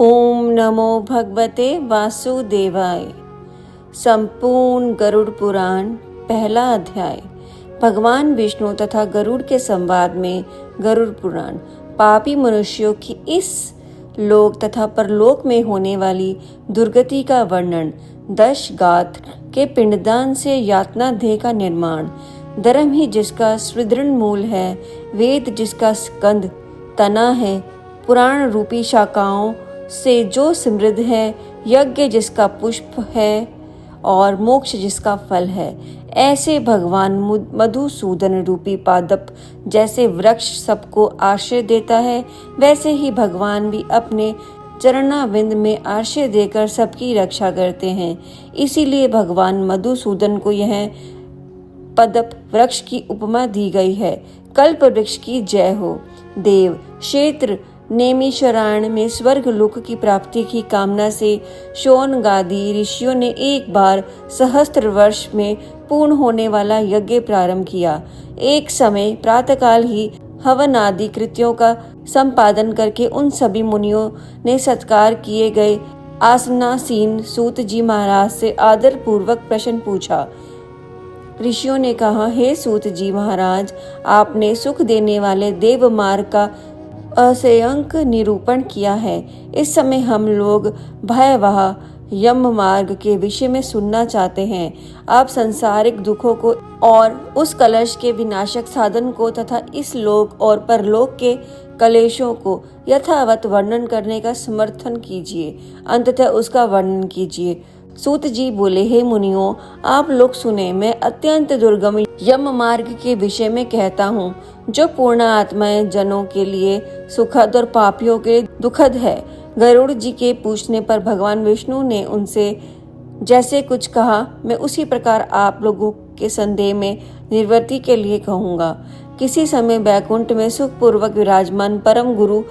ओम नमो भगवते वासुदेवाय। संपूर्ण गरुड़ पुराण पहला अध्याय। भगवान विष्णु तथा गरुड़ के संवाद में गरुड़ पुराण। पापी मनुष्यों की इस लोक तथा परलोक में होने वाली दुर्गति का वर्णन। 10 गाथ के पिंडदान से यातना देह का निर्माण। धर्म ही जिसका सुदृढ़ मूल है, वेद जिसका स्कंद तना है, पुराण रूपी शाखाओं से जो समृद्ध है, यज्ञ जिसका पुष्प है और मोक्ष जिसका फल है। ऐसे भगवान मधुसूदन रूपी पादप जैसे वृक्ष सबको आश्रय देता है, वैसे ही भगवान भी अपने चरणाविंद में आश्रय देकर सबकी रक्षा करते हैं। इसीलिए भगवान मधुसूदन को यह पदप वृक्ष की उपमा दी गई है। कल्प वृक्ष की जय हो। देव क्षेत्र नेमिशरण में स्वर्ग लोक की प्राप्ति की कामना से शौनकादि ऋषियों ने एक बार सहस्त्र वर्ष में पूर्ण होने वाला यज्ञ प्रारंभ किया। एक समय प्रातःकाल ही हवन आदि कृत्यों का संपादन करके उन सभी मुनियों ने सत्कार किए गए आसनासीन सूत जी महाराज से आदर पूर्वक प्रश्न पूछा। ऋषियों ने कहा, हे सूत जी महाराज, आपने सुख देने वाले देव मार्ग का असंख्य निरूपण किया है। इस समय हम लोग भयावह यम मार्ग के विषय में सुनना चाहते हैं। आप सांसारिक दुखों को और उस कलश के विनाशक साधन को तथा इस लोक और परलोक के कलेशों को यथावत वर्णन करने का समर्थन कीजिए, अंततः उसका वर्णन कीजिए। सूत जी बोले, हे मुनियों, आप लोग सुने, मैं अत्यंत दुर्गम यम मार्ग के विषय में कहता हूँ, जो पूर्ण आत्माएं जनों के लिए सुखद और पापियों के दुखद है। गरुड़ जी के पूछने पर भगवान विष्णु ने उनसे जैसे कुछ कहा, मैं उसी प्रकार आप लोगों के संदेह में निवृत्ति के लिए कहूँगा। किसी समय बैकुंठ में सुखपूर्वक विराजमान परम गुरु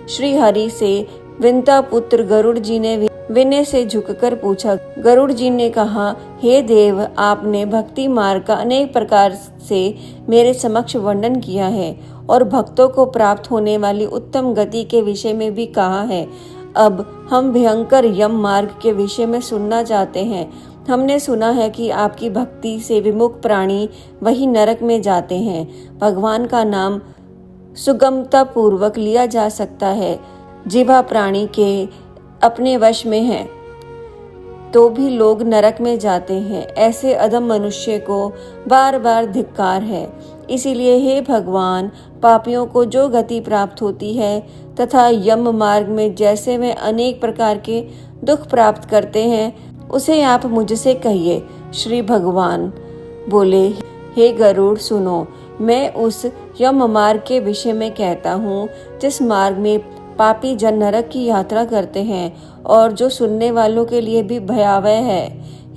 श्री हरि से विंता पुत्र गरुड़ जी ने विनय से झुककर पूछा। गरुड़ जी ने कहा, हे देव, आपने भक्ति मार्ग का अनेक प्रकार से मेरे समक्ष वर्णन किया है और भक्तों को प्राप्त होने वाली उत्तम गति के विषय में भी कहा है। अब हम भयंकर यम मार्ग के विषय में सुनना चाहते हैं। हमने सुना है कि आपकी भक्ति से विमुख प्राणी वही नरक में जाते हैं। भगवान का नाम सुगमता पूर्वक लिया जा सकता है। जिह्वा प्राणी के अपने वश में है तो भी लोग नरक में जाते हैं। ऐसे अधम मनुष्य को बार बार धिक्कार है। इसीलिए हे भगवान, पापियों को जो गति प्राप्त होती है तथा यम मार्ग में जैसे वे अनेक प्रकार के दुख प्राप्त करते हैं, उसे आप मुझसे कहिए। श्री भगवान बोले, हे गरुड़, सुनो, मैं उस यम मार्ग के विषय में कहता हूँ जिस मार्ग में पापी जन नरक की यात्रा करते हैं और जो सुनने वालों के लिए भी भयावह है।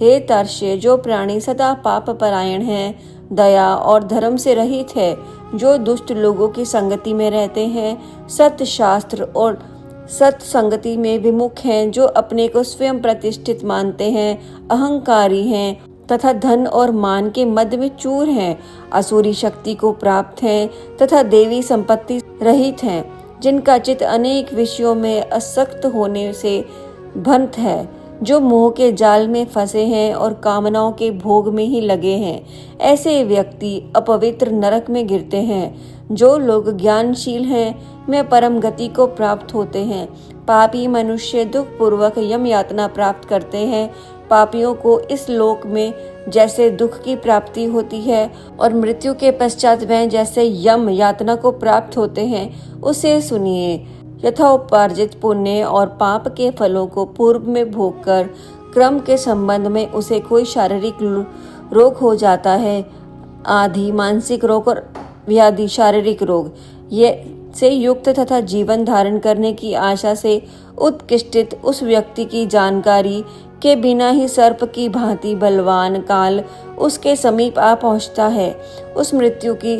हे तर्ष्य, जो प्राणी सदा पाप परायण हैं, दया और धर्म से रहित है, जो दुष्ट लोगों की संगति में रहते हैं, सत्य शास्त्र और सत्संगति में विमुख हैं, जो अपने को स्वयं प्रतिष्ठित मानते हैं, अहंकारी हैं तथा धन और मान के मद में चूर हैं, असुरी शक्ति को प्राप्त हैं तथा देवी संपत्ति रहित हैं, जिनका चित्त अनेक विषयों में आसक्त होने से भ्रमित है, जो मोह के जाल में फंसे हैं और कामनाओं के भोग में ही लगे हैं। ऐसे व्यक्ति अपवित्र नरक में गिरते हैं। जो लोग ज्ञानशील हैं, वे परम गति को प्राप्त होते हैं। पापी मनुष्य दुख पूर्वक यम यातना प्राप्त करते हैं। पापियों को इस लोक में जैसे दुख की प्राप्ति होती है और मृत्यु के पश्चात वह जैसे यम यातना को प्राप्त होते हैं, उसे सुनिए। यथोपार्जित पुण्य और पाप के फलों को पूर्व में भोगकर क्रम के संबंध में उसे कोई शारीरिक रोग हो जाता है, आदि मानसिक रोग और व्याधि शारीरिक रोग ये से युक्त तथा जीवन धारण करने की आशा से उत्कृष्टित उस व्यक्ति की जानकारी के बिना ही सर्प की भांति बलवान काल उसके समीप आ पहुंचता है। उस मृत्यु की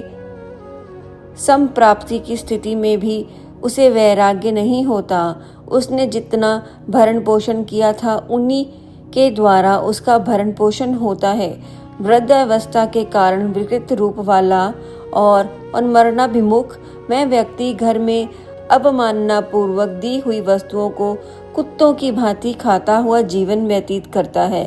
संप्राप्ति की स्थिति में भी उसे वैराग्य नहीं होता। उसने जितना भरण पोषण किया था, उन्हीं के द्वारा उसका भरण पोषण होता है। वृद्धावस्था के कारण विकृत रूप वाला और उन्मरणाभिमुख वह व्यक्ति घर में अवमानना पूर्वक दी हुई वस्तुओं को कुत्तों की भांति खाता हुआ जीवन व्यतीत करता है।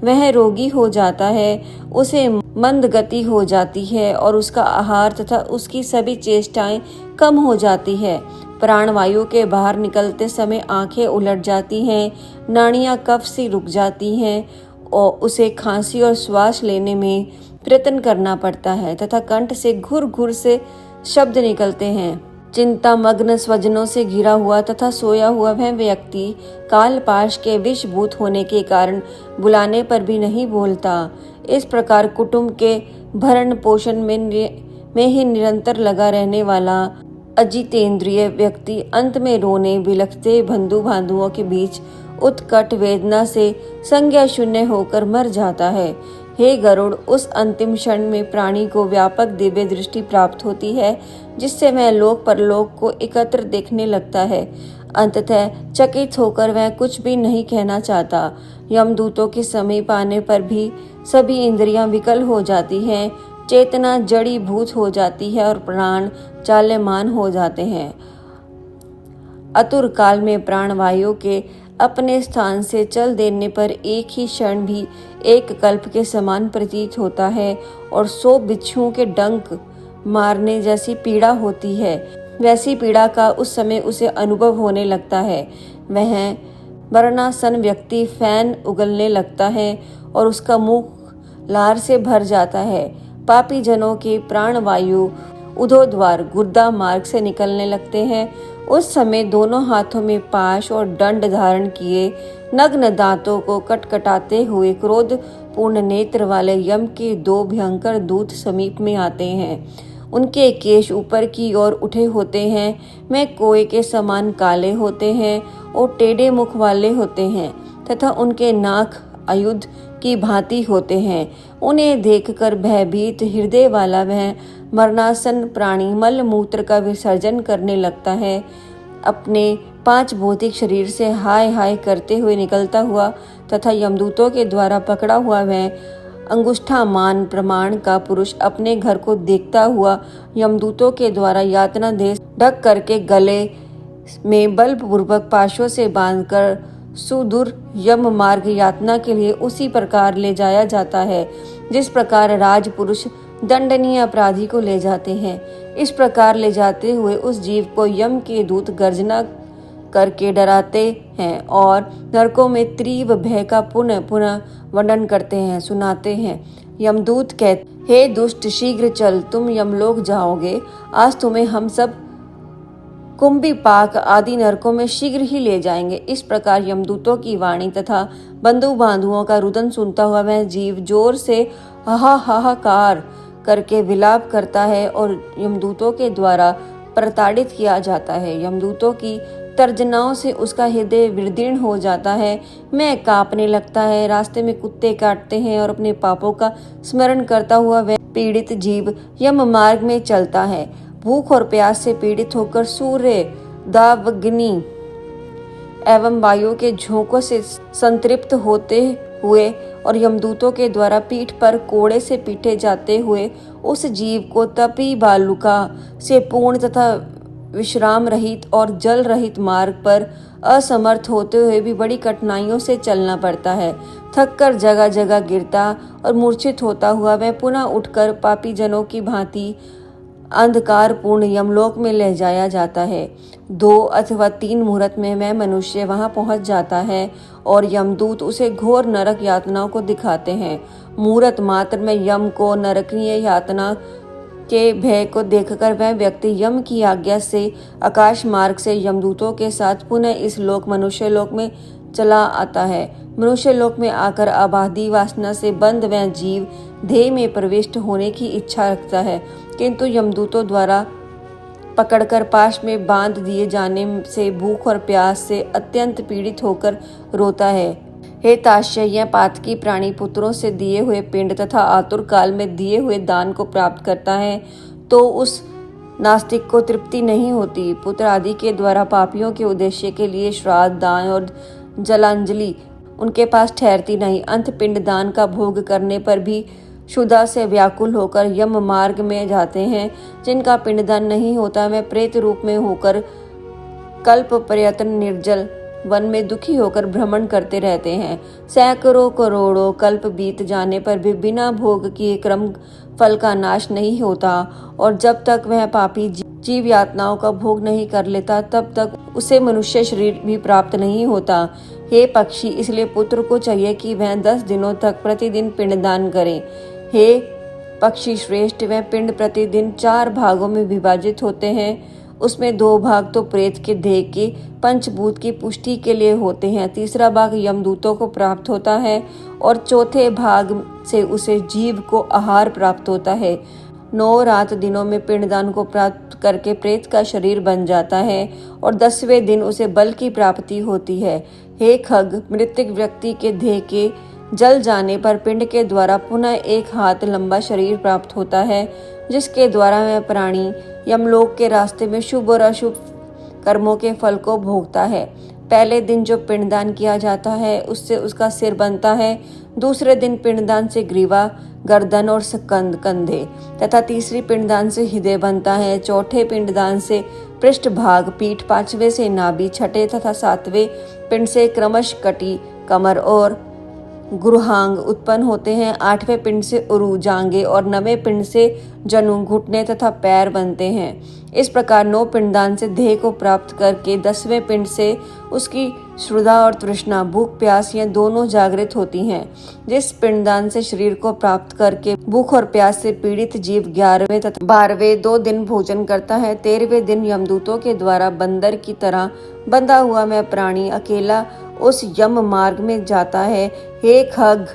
वह रोगी हो जाता है, उसे मंद गति हो जाती है और उसका आहार तथा उसकी सभी चेष्टाएं कम हो जाती है। प्राणवायु के बाहर निकलते समय आंखें उलट जाती हैं, नाड़ियां कफ से रुक जाती हैं और उसे खांसी और श्वास लेने में प्रयत्न करना पड़ता है तथा कंठ से घुर घुर से शब्द निकलते हैं। चिंता मग्न स्वजनों से घिरा हुआ तथा सोया हुआ वह व्यक्ति कालपाश के विषभूत होने के कारण बुलाने पर भी नहीं बोलता। इस प्रकार कुटुंब के भरण पोषण में ही निरंतर लगा रहने वाला अजितेंद्रिय व्यक्ति अंत में रोने बिलखते बंधु बांधुओं के बीच उत्कट वेदना से संज्ञा शून्य होकर मर जाता है। हे गरुड़, उस अंतिम क्षण में प्राणी को व्यापक दिव्य दृष्टि प्राप्त होती है, जिससे वह लोक परलोक को एकत्र देखने लगता है। अंततः चकित होकर वह कुछ भी नहीं कहना चाहता। यमदूतों के समीप आने पर भी सभी इंद्रियां विकल हो जाती हैं, चेतना जड़ी भूत हो जाती है और प्राण चाल्यमान हो जाते हैं। अतुर काल में प्राणवायु के अपने स्थान से चल देने पर एक ही क्षण भी एक कल्प के समान प्रतीत होता है और 100 बिच्छुओं के डंक मारने जैसी पीड़ा होती है। वैसी पीड़ा का उस समय उसे अनुभव होने लगता है। वह मरणासन व्यक्ति फैन उगलने लगता है और उसका मुंह लार से भर जाता है। पापी जनों की प्राणवायु उदोद्वार गुर्दा मार्ग से निकलने लगते हैं। उस समय दोनों हाथों में पाश और दंड धारण किए नग्न दांतों को कटकटाते हुए क्रोध पूर्ण नेत्र वाले यम के 2 भयंकर दूत समीप में आते हैं। उनके केश ऊपर की ओर उठे होते हैं, वे कोए के समान काले होते हैं और टेढ़े मुख वाले होते हैं तथा उनके नाक आयुध की भांति होते हैं। उन्हें देखकर भयभीत हृदय वाला वह मरणासन प्राणी मल मूत्र का विसर्जन करने लगता है। अपने 5 भौतिक शरीर से हाय हाय करते हुए निकलता हुआ तथा यमदूतों के द्वारा पकड़ा हुआ वह अंगुष्ठामान प्रमाण का पुरुष अपने घर को देखता हुआ यमदूतों के द्वारा यातना देश ढक करके गले में बलपूर्वक पाशों से बांधकर सुदूर यम मार्ग यातना के लिए उसी प्रकार ले जाया जाता है जिस प्रकार राजपुरुष दंडनीय अपराधी को ले जाते हैं। इस प्रकार ले जाते हुए उस जीव को यम के दूत गर्जना करके डराते हैं और नरकों में तीव्र भय का पुनः पुनः वर्णन करते हैं, सुनाते हैं। यमदूत कहते, हे दुष्ट, शीघ्र चल, तुम यमलोक जाओगे। आज तुम्हें हम सब कुंभी पाक आदि नरकों में शीघ्र ही ले जाएंगे। इस प्रकार यमदूतों की वाणी तथा बंधु बांधुओं का रुदन सुनता हुआ वह जीव जोर से हाहाकार करके विलाप करता है और यमदूतों के द्वारा प्रताड़ित किया जाता है। यमदूतों की तर्जनाओं से उसका हृदय विदीर्ण हो जाता है, मैं कांपने लगता है। रास्ते में कुत्ते काटते हैं और अपने पापों का स्मरण करता हुआ वह पीड़ित जीव यम मार्ग में चलता है। भूख और प्यास से पीड़ित होकर सूर्य, दावाग्नि एवं वायु के झोंकों से संतृप्त होते हुए और यमदूतों के द्वारा पीठ पर कोड़े से पीटे जाते हुए उस जीव को तपी बालुका से पूर्ण तथा विश्राम रहित और जल रहित मार्ग पर असमर्थ होते हुए भी बड़ी कठिनाइयों से चलना पड़ता है। थककर जगह जगह गिरता और मूर्छित होता हुआ वह पुनः उठकर पापी जनों की भांति अंधकार पूर्ण यमलोक में ले जाया जाता है। 2 अथवा 3 मुहूर्त में वह मनुष्य वहां पहुंच जाता है और यमदूत उसे घोर नरक यातनाओं को दिखाते हैं। मुहूर्त मात्र में यम को नरकीय यातना के भय को देखकर वह व्यक्ति यम की आज्ञा से आकाश मार्ग से यमदूतों के साथ पुनः इस लोक मनुष्य लोक में चला आता है। मनुष्य लोक में आकर आबादी वासना से बंद वह जीव देह में प्रविष्ट होने की इच्छा रखता है, किंतु यमदूतों द्वारा पकड़कर पाश में बांध दिए जाने से भूख और प्यास से अत्यंत पीड़ित होकर रोता है। हे ताश्य, यह पातकी प्राणी पुत्रों से दिए हुए पिंड तथा आतुर काल में दिए हुए दान को प्राप्त करता है तो उस नास्तिक को तृप्ति नहीं होती। पुत्र आदि के द्वारा पापियों के उद्देश्य के लिए श्राद्ध, दान और जलांजलि उनके पास ठहरती नहीं। अंत पिंड दान का भोग करने पर भी क्षुधा से व्याकुल होकर यम मार्ग में जाते हैं। जिनका पिंडदान नहीं होता वे प्रेत रूप में होकर कल्प पर्यटन निर्जल वन में दुखी होकर भ्रमण करते रहते हैं। सैकड़ों करोड़ों कल्प बीत जाने पर भी बिना भोग किए कर्म फल का नाश नहीं होता, और जब तक वह पापी जीव यातनाओं का भोग नहीं कर लेता तब तक उसे मनुष्य शरीर भी प्राप्त नहीं होता। हे पक्षी, इसलिए पुत्र को चाहिए कि वह 10 दिनों तक प्रतिदिन पिंडदान करे। हे पक्षी श्रेष्ठ, वह पिंड प्रतिदिन 4 भागों में विभाजित होते हैं। उसमें 2 भाग तो प्रेत के देह के पंचभूत की पुष्टि के लिए होते हैं, तीसरा भाग यमदूतों को प्राप्त होता है और चौथे भाग से उसे जीव को आहार प्राप्त होता है। 9 रात दिनों में पिंडदान को प्राप्त करके प्रेत का शरीर बन जाता है और 10वें दिन उसे बल की प्राप्ति होती है। हे खग, मृतक व्यक्ति के देह के जल जाने पर पिंड के द्वारा पुनः 1 हाथ लंबा शरीर प्राप्त होता है, जिसके द्वारा वह प्राणी यमलोक के रास्ते में शुभ और अशुभ कर्मों के फल को भोगता है। पहले दिन जो पिंडदान किया जाता है उससे उसका सिर बनता है, दूसरे दिन पिंडदान से ग्रीवा, गर्दन और कंधे तथा तीसरी पिंडदान से हृदय बनता है। चौथे पिंडदान से पृष्ठ भाग, पीठ, 5वें से नाभि, 6ठे तथा 7वें पिंड से क्रमश कटी, कमर और गुरुहांग उत्पन्न होते हैं। 8वें पिंड से उरु, जांघें और 9वें पिंड से जनु, घुटने तथा पैर बनते हैं। इस प्रकार 9 पिंडदान से देह को प्राप्त करके 10वें पिंड से उसकी क्षुधा और तृष्णा, भूख प्यास ये दोनों जागृत होती हैं। जिस पिंडदान से शरीर को प्राप्त करके भूख और प्यास से पीड़ित जीव 11वें तथा 12वें 2 दिन भोजन करता है। 13वें दिन यमदूतों के द्वारा बंदर की तरह बंधा हुआ वह प्राणी अकेला उस यम मार्ग में जाता है। हे खग,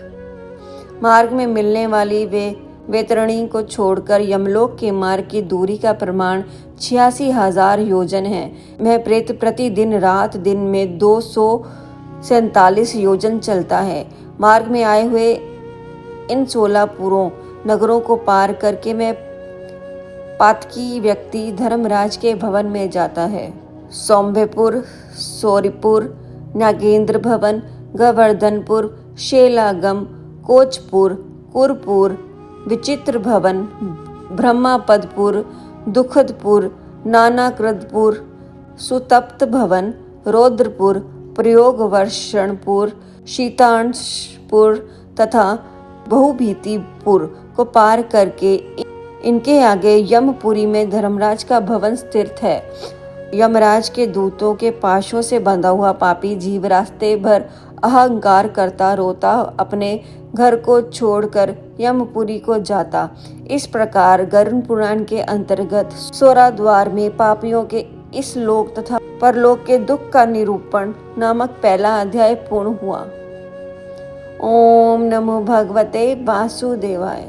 मार्ग में मिलने वाली वे वेतरणी को छोड़कर यमलोक के मार्ग की दूरी का प्रमाण 86,000 योजन है। वह प्रेत प्रतिदिन रात दिन में 247 योजन चलता है। मार्ग में आए हुए इन 16 पुरों नगरों को पार करके वह पातकी व्यक्ति धर्मराज के भवन में जाता है। सौम्यपुर, सौरिपुर, नागेंद्र भवन, गोवर्धनपुर, शेलागम, कोचपुर, कुरपुर, विचित्र भवन, ब्रह्मापदपुर, दुखदपुर, नानाकृतपुर, सुतप्त भवन, रौद्रपुर, प्रयोगवर्षणपुर, शीतांशपुर तथा बहुभीतिपुर को पार करके इनके आगे यमपुरी में धर्मराज का भवन स्थित है। यमराज के दूतों के पाशों से बंधा हुआ पापी जीव रास्ते भर अहंकार करता रोता अपने घर को छोड़कर यमपुरी को जाता। इस प्रकार गरुड़ पुराण के अंतर्गत 16 द्वार में पापियों के इस लोक तथा परलोक के दुख का निरूपण नामक पहला अध्याय पूर्ण हुआ। ओम नमो भगवते वासुदेवाय।